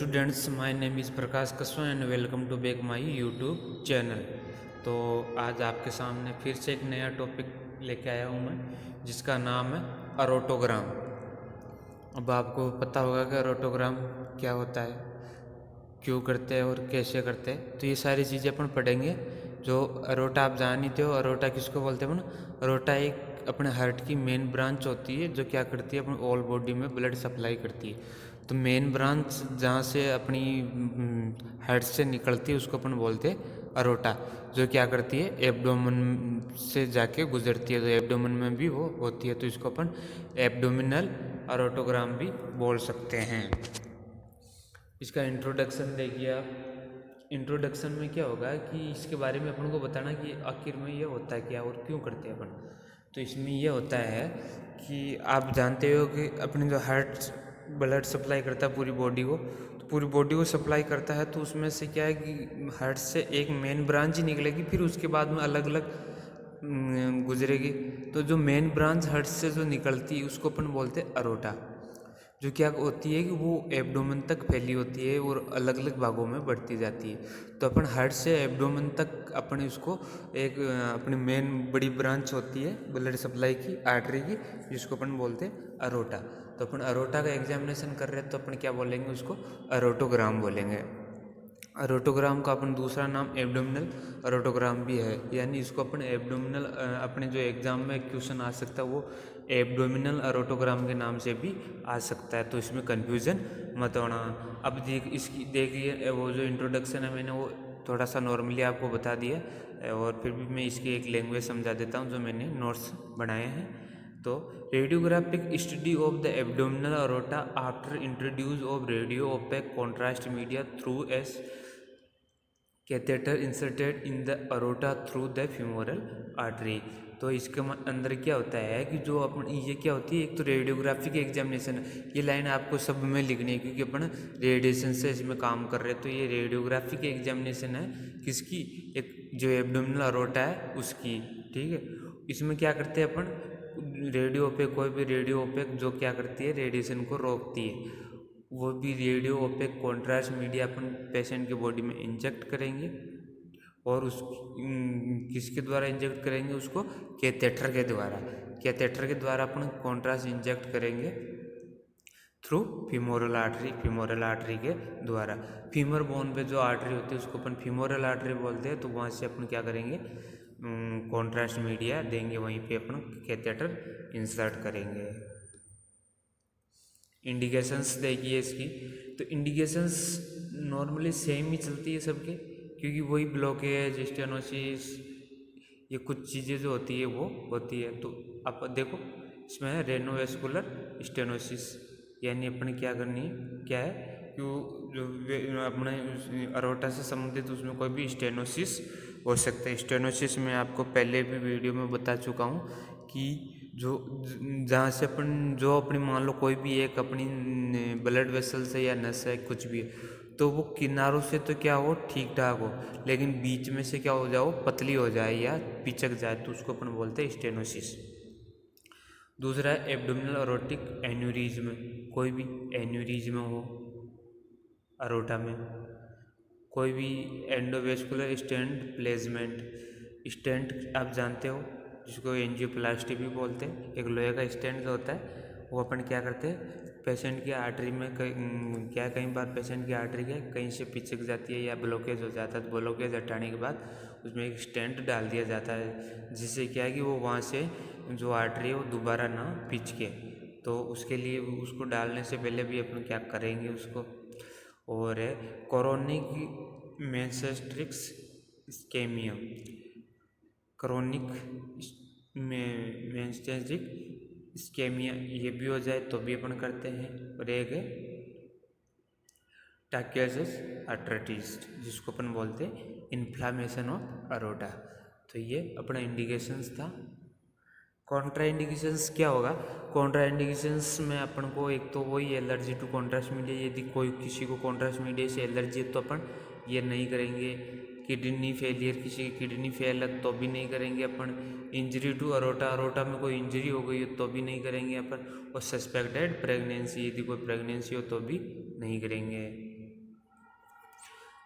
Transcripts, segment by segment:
Students, my name is Prakash Kaswa and welcome to back my YouTube channel. तो आज आपके सामने फिर से एक नया टॉपिक लेके आया हूँ मैं, जिसका नाम है अरोटोग्राम। अब आपको पता होगा कि अरोटोग्राम क्या होता है, क्यों करते हैं और कैसे करते हैं। तो ये सारी चीज़ें अपन पढ़ेंगे। जो अरोटा आप जान ही थे हो, अरोटा किसको बोलते हैं ना। अरोटा एक अपने हार्ट की मेन ब्रांच होती है जो क्या करती है, अपने ऑल बॉडी में ब्लड सप्लाई करती है। तो मेन ब्रांच जहाँ से अपनी हेड से निकलती है उसको अपन बोलते हैं अरोटा, जो क्या करती है एब्डोमेन से जाके गुजरती है। तो एब्डोमेन में भी वो होती है, तो इसको अपन एब्डोमिनल अरोटोग्राम भी बोल सकते हैं। इसका इंट्रोडक्शन देखिए आप। इंट्रोडक्शन में क्या होगा कि इसके बारे में अपन को बताना कि आखिर में ये होता है क्या और क्यों करते हैं अपन। तो इसमें यह होता है कि आप जानते हो कि अपनी जो हार्ट ब्लड सप्लाई करता है पूरी बॉडी को, तो पूरी बॉडी को सप्लाई करता है। तो उसमें से क्या है कि हार्ट से एक मेन ब्रांच ही निकलेगी, फिर उसके बाद में अलग अलग गुजरेगी। तो जो मेन ब्रांच हार्ट से जो निकलती है उसको अपन बोलते हैं अरोटा, जो क्या होती है कि वो एब्डोमेन तक फैली होती है और अलग अलग भागों में बढ़ती जाती है। तो अपन हार्ट से एब्डोमेन तक अपन इसको एक अपनी मेन बड़ी ब्रांच होती है ब्लड सप्लाई की, आर्टरी की, जिसको अपन बोलते हैं अरोटा। तो अपन अरोटा का एग्जामिनेशन कर रहे हैं तो अपन क्या बोलेंगे, उसको अरोटोग्राम बोलेंगे। अरोटोग्राम का अपन दूसरा नाम एब्डोमिनल अरोटोग्राम भी है, यानी इसको अपन एब्डोमिनल अपने जो एग्जाम में क्वेश्चन आ सकता है वो एब्डोमिनल अरोटोग्राम के नाम से भी आ सकता है। तो इसमें कन्फ्यूज़न मत होना। अब देखिए वो जो इंट्रोडक्शन है मैंने वो थोड़ा सा नॉर्मली आपको बता दिया, और फिर भी मैं इसकी एक लैंग्वेज समझा देता हूँ जो मैंने नोट्स बनाए हैं। तो radiographic study of the abdominal aorta after introduce of radio opaque contrast media through as catheter inserted in the aorta through the femoral artery. तो इसके अंदर क्या होता है कि जो अपन ये क्या होती है, एक तो रेडियोग्राफी की एग्जामिनेशन है। ये लाइन आपको सब में लिखनी है क्योंकि अपन रेडिएशन से इसमें काम कर रहे हैं। तो ये रेडियोग्राफी की एग्जामिनेशन है किसकी, एक जो एब्डोमिनल अरोटा है उसकी। ठीक है, इसमें क्या करते हैं अपन, रेडियो ओपेक, कोई भी रेडियो ओपेक जो क्या करती है रेडिएशन को रोकती है, वो भी रेडियो ओपेक कॉन्ट्रास्ट मीडिया अपन पेशेंट के बॉडी में इंजेक्ट करेंगे। और उस किसके द्वारा इंजेक्ट करेंगे, उसको कैथेटर के द्वारा। कैथेटर के द्वारा अपन कॉन्ट्रास्ट इंजेक्ट करेंगे through femoral artery, femoral artery के द्वारा। फीमर बोन पे जो आर्टरी होती है उसको अपन फीमोरल आर्टरी बोलते हैं। तो वहाँ से अपन क्या करेंगे, कॉन्ट्रास्ट मीडिया देंगे, वहीं पे अपन कैथेटर इंसर्ट करेंगे। इंडिकेशंस देखिए इसकी। तो इंडिकेशंस नॉर्मली सेम ही चलती है सबके, क्योंकि वही ब्लॉकेज, स्टेनोसिस, ये कुछ चीज़ें जो होती है वो होती है। तो आप देखो इसमें है रेनोवेस्कुलर स्टेनोसिस, यानी अपने क्या करनी है, क्या है कि जो अपने अरोटा से संबंधित उसमें कोई भी स्टेनोसिस हो सकता है। स्टेनोसिस में आपको पहले भी वीडियो में बता चुका हूँ कि जो जहाँ से अपन जो अपनी मान लो कोई भी एक अपनी ब्लड वेसल से या नस है कुछ भी, तो वो किनारों से तो क्या हो ठीक ठाक हो, लेकिन बीच में से क्या हो जाओ पतली हो जाए या पिचक जाए, तो उसको अपन बोलते हैं स्टेनोसिस। दूसरा है एब्डोमिनल अरोटिक एन्यूरिज्म, कोई भी एन्यूरिज्म हो अरोटा में। कोई भी एंडोवेस्कुलर स्टेंट प्लेसमेंट, स्टेंट आप जानते हो जिसको एंजियोप्लास्टी भी बोलते हैं। एक लोहे का स्टेंट जो होता है वो अपन क्या करते हैं, पेशेंट की आर्टरी में कई बार पेशेंट की आर्टरी कहीं से पिचक जाती है या ब्लॉकेज हो जाता है, तो ब्लॉकेज हटाने के बाद उसमें एक स्टेंट डाल दिया जाता है, जिससे क्या है कि वो वहाँ से जो आर्टरी है वो दोबारा ना पिचके। तो उसके लिए उसको डालने से पहले भी अपन क्या करेंगे उसको। और है कोरोनिक मेसेस्ट्रिक्स स्केमिया, क्रोनिक मेसेस्ट्रिक स्केमिया ये भी हो जाए तो भी अपन करते हैं। और एक है टाकियासिस आर्थराइटिस, जिसको अपन बोलते हैं इन्फ्लामेशन ऑफ अरोटा। तो ये अपना इंडिकेशंस था। कॉन्ट्रा इंडिकेशंस क्या होगा, कॉन्ट्रा इंडिकेशंस में अपन को एक तो वही एलर्जी टू कॉन्ट्रास्ट मीडिया, यदि कोई किसी को कॉन्ट्रास्ट मीडिया से एलर्जी है तो अपन ये नहीं करेंगे। किडनी फेलियर, किसी की किडनी फेल है तो भी नहीं करेंगे अपन। इंजरी टू अरोटा, अरोटा में कोई इंजरी हो गई है तो भी नहीं करेंगे अपन। और सस्पेक्टेड प्रेगनेंसी, यदि कोई प्रेगनेंसी हो तो भी नहीं करेंगे।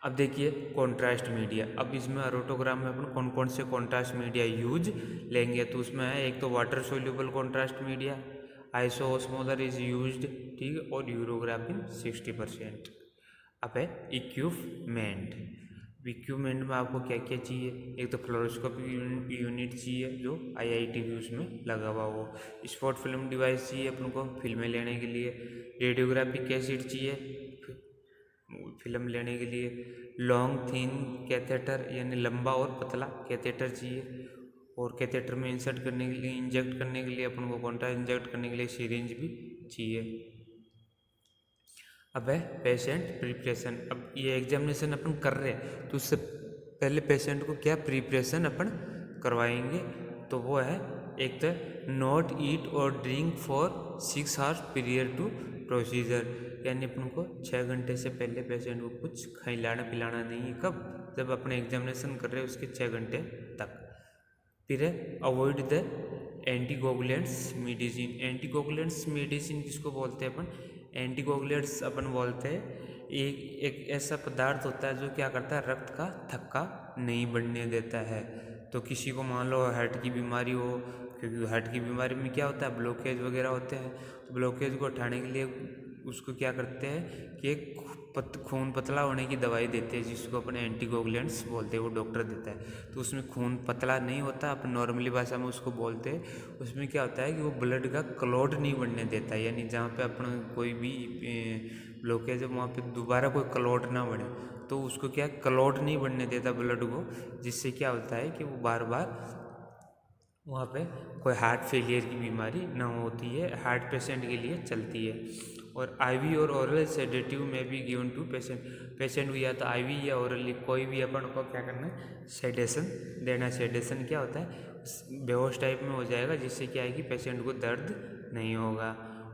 अब देखिए कॉन्ट्रास्ट मीडिया। अब इसमें अरोटोग्राम में अपन कौन कौन से कॉन्ट्रास्ट मीडिया यूज लेंगे, तो उसमें है एक तो water soluble contrast media, isoosmolar is used, ठीक है, और यूरोग्राफिन 60%। अब है इक्विपमेंट। इक्विपमेंट में आपको क्या क्या चाहिए, एक तो फ्लोरोस्कोपी यूनिट चाहिए जो IIT भी उसमें लगा हुआ हो, स्पॉट फिल्म डिवाइस चाहिए अपन को फिल्में लेने के लिए, रेडियोग्राफिक एसिड चाहिए फिल्म लेने के लिए, लॉन्ग थिन कैथेटर यानी लंबा और पतला कैथेटर चाहिए, और कैथेटर में इंसर्ट करने के लिए इंजेक्ट करने के लिए अपन को कौन सा इंजेक्ट करने के लिए सिरिंज भी चाहिए। अब है पेशेंट प्रिपरेशन। अब ये एग्जामिनेशन अपन कर रहे हैं तो उससे पहले पेशेंट को क्या प्रिपरेशन अपन करवाएंगे, तो वो है एक तो नॉट ईट और drink for 6 hours period to procedure, यानी अपन को 6 घंटे से पहले पेशेंट को कुछ खिलाना पिलाना नहीं है। कब? जब अपने एग्जामिनेशन कर रहे हैं उसके 6 घंटे तक। फिर है avoid the anticoagulants medicine. Anticoagulants medicine किसको बोलते हैं अपन? एंटीकोगुलेंट्स अपन बोलते हैं एक ऐसा पदार्थ होता है जो क्या करता है, रक्त का थक्का नहीं बढ़ने देता है। तो किसी को मान लो हार्ट की बीमारी हो, क्योंकि हार्ट की बीमारी में क्या होता है, ब्लॉकेज वगैरह होते हैं, तो ब्लॉकेज को हटाने के लिए उसको क्या करते हैं कि एक खून पतला होने की दवाई देते हैं जिसको अपन एंटीकोगुलेंट्स बोलते हैं, वो डॉक्टर देता है। तो उसमें खून पतला नहीं होता, अपन नॉर्मली भाषा में उसको बोलते हैं। उसमें क्या होता है कि वो ब्लड का क्लॉट नहीं बनने देता, यानी जहाँ पे अपन कोई भी ब्लॉकेज है वहाँ पे दोबारा कोई क्लॉट ना बने, तो उसको क्या क्लॉट नहीं बनने देता ब्लड को, जिससे क्या होता है कि वो बार बार वहाँ पे कोई हार्ट फेलियर की बीमारी ना होती है, हार्ट पेशेंट के लिए चलती है। और IV और ओरल सेडेटिव में भी गिवन टू पेशेंट को या तो IV या ओरली कोई भी अपन को क्या करना है, सेडेशन देना। सेडेशन क्या होता है, बेहोश टाइप में हो जाएगा, जिससे क्या है कि पेशेंट को दर्द नहीं होगा।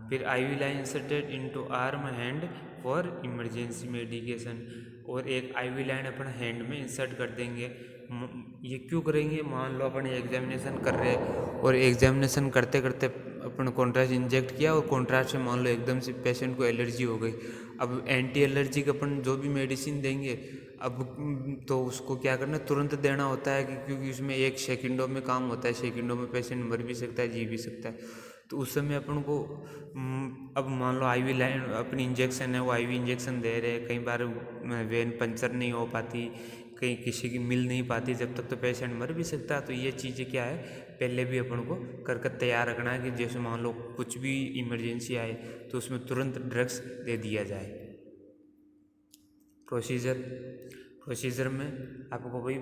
फिर IV line inserted into arm hand for emergency medication, और एक IV लाइन अपन हैंड में इंसर्ट कर देंगे। ये क्यों करेंगे, मान लो अपन एग्जामिनेशन कर रहे हैं और एग्जामिनेशन करते करते अपन कॉन्ट्रास्ट इंजेक्ट किया और कॉन्ट्रास्ट से मान लो एकदम से पेशेंट को एलर्जी हो गई। अब एंटी एलर्जी का अपन जो भी मेडिसिन देंगे, अब तो उसको क्या करना, तुरंत देना होता है क्योंकि उसमें 1 सेकंडों में काम होता है, सेकंडों में पेशेंट मर भी सकता है, जी भी सकता है। तो उस समय अपन को अब मान लो IV लाइन अपनी इंजेक्शन है, वो IV इंजेक्शन दे रहे हैं, कई बार वेन पंचर नहीं हो पाती, कहीं किसी की मिल नहीं पाती, जब तक तो पेशेंट मर भी सकता है। तो ये चीज़ें क्या है, पहले भी अपन को कर तैयार रखना है कि जैसे मान लो कुछ भी इमरजेंसी आए तो उसमें तुरंत ड्रग्स दे दिया जाए। प्रोसीजर में आपको वही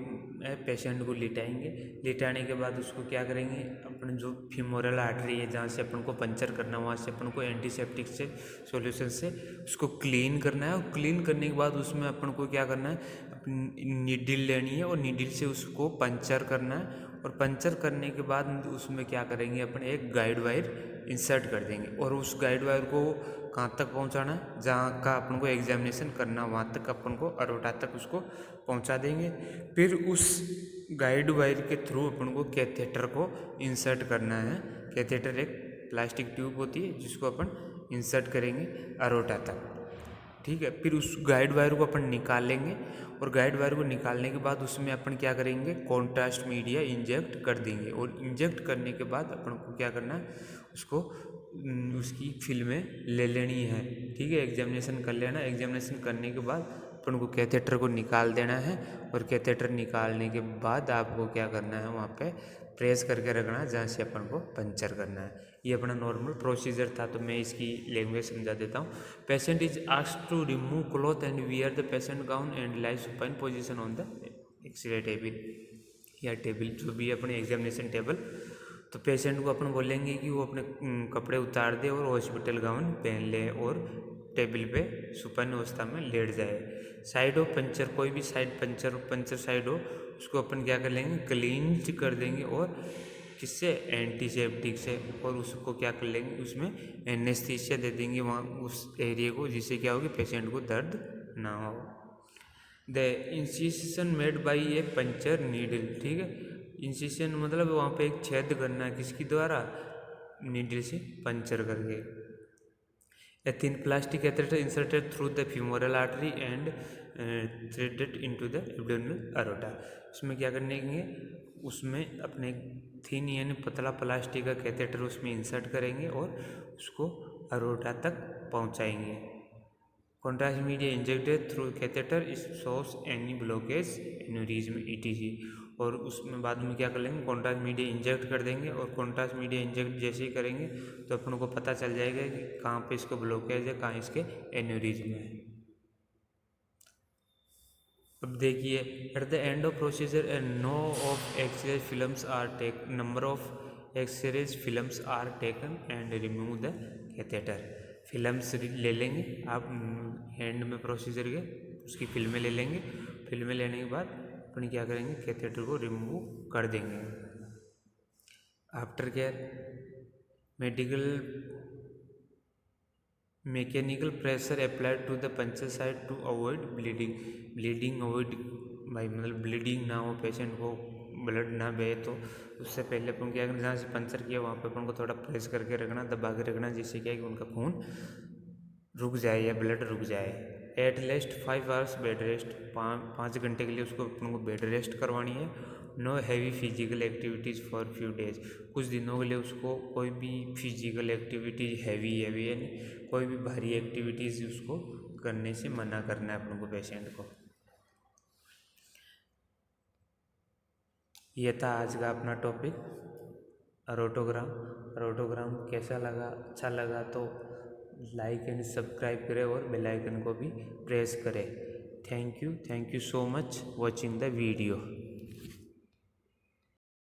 पेशेंट को लिटाएंगे, लिटाने के बाद उसको क्या करेंगे, अपन जो फीमोरल आर्टरी है जहाँ से अपन को पंचर करना है, वहाँ से अपन को एंटीसेप्टिक से सॉल्यूशन से उसको क्लीन करना है, और क्लीन करने के बाद उसमें अपन को क्या करना है, नीडल लेनी है और नीडल से उसको पंचर करना है। और पंचर करने के बाद उसमें क्या करेंगे, अपन एक गाइड वायर इंसर्ट कर देंगे, और उस गाइड वायर को कहाँ तक पहुँचाना है, जहाँ का अपन को एग्जामिनेशन करना, वहाँ तक अपन को अरोटा तक उसको पहुँचा देंगे। फिर उस गाइड वायर के थ्रू अपन को कैथेटर को इंसर्ट करना है। कैथेटर एक प्लास्टिक ट्यूब होती है जिसको अपन इंसर्ट करेंगे अरोटा तक, ठीक है। फिर उस गाइड वायर को अपन निकाल लेंगे, और गाइड वायर को निकालने के बाद उसमें अपन क्या करेंगे, कॉन्ट्रास्ट मीडिया इंजेक्ट कर देंगे, और इंजेक्ट करने के बाद अपन को क्या करना है, उसको उसकी फिल्में ले लेनी है, ठीक है। एग्जामिनेशन कर लेना, एग्जामिनेशन करने के बाद अपन को कैथेटर को निकाल देना है, और कैथेटर निकालने के बाद आपको क्या करना है, वहाँ पे प्रेस करके रखना है जहाँ से अपन को पंचर करना है। ये अपना नॉर्मल प्रोसीजर था, तो मैं इसकी लैंग्वेज समझा देता हूँ। Patient is asked to remove cloth and wear the patient gown and lie supine position on the x-ray table या टेबल, जो भी है अपने एग्जामिनेशन टेबल। तो पेशेंट को अपन बोलेंगे कि वो अपने कपड़े उतार दे और हॉस्पिटल गाउन पहन ले और टेबल पे सुपन अवस्था में लेट जाए। साइड ऑफ पंचर, कोई भी साइड पंचर साइड हो, उसको अपन क्या कर लेंगे, क्लीन कर देंगे, और किससे, एंटीसेप्टिक से, और उसको क्या कर लेंगे, उसमें एनेस्थीसिया दे देंगे वहाँ उस एरिया को, जिससे क्या होगी, पेशेंट को दर्द ना हो। The incision made by A puncture needle, ठीक है। इंसिशन मतलब वहाँ पे एक छेद करना है, किसकी द्वारा, नीडल से पंचर करके। A thin plastic catheter inserted through the femoral artery and threaded into the abdominal aorta. उसमें क्या करेंगे, उसमें अपने थिन यानी पतला प्लास्टिक का कैथेटर उसमें इंसर्ट करेंगे और उसको अरोटा तक पहुंचाएंगे। Contrast media injected through catheter is source any blockage aneurysm etc. और उसमें बाद में क्या कर लेंगे, कॉन्ट्रास्ट मीडिया इंजेक्ट कर देंगे। और कॉन्ट्रास्ट मीडिया इंजेक्ट जैसे ही करेंगे तो अपन को पता चल जाएगा कि कहाँ पे इसको ब्लॉकेज है, कहाँ इसके एन्यूरिज्म है। अब देखिए, at the end of procedure no of x-ray films are take number of x-rays films are taken and remove the catheter. Films ले लेंगे आप एंड में प्रोसीजर के, उसकी फिल्में ले लेंगे। फिल्में लेने के बाद अपन क्या करेंगे, कैथेटर को रिमूव कर देंगे। After care mechanical pressure applied to the puncture side to avoid bleeding avoid भाई, मतलब ब्लीडिंग ना हो, पेशेंट को ब्लड ना बहे। तो उससे पहले अपन क्या करना, जहाँ से पंचर किया वहाँ पे अपन को थोड़ा प्रेस करके रखना, दबा के रखना, जिससे क्या है कि उनका खून रुक जाए या ब्लड रुक जाए। एट लेस्ट 5 आवर्स बेड रेस्ट, 5 घंटे के लिए उसको अपन को बेड रेस्ट करवानी है। Know heavy physical activities for few days, कुछ दिनों के लिए उसको कोई भी फिजिकल एक्टिविटीज हैवी यानी कोई भी भारी एक्टिविटीज़ उसको करने से मना करना है अपन को, पेशेंट को। यह था आज का अपना टॉपिक अरोटोग्राम। अरोटोग्राम कैसा लगा, अच्छा लगा तो लाइक एंड सब्सक्राइब करें और बेल आइकन को भी प्रेस करें। Thank you so much watching the video.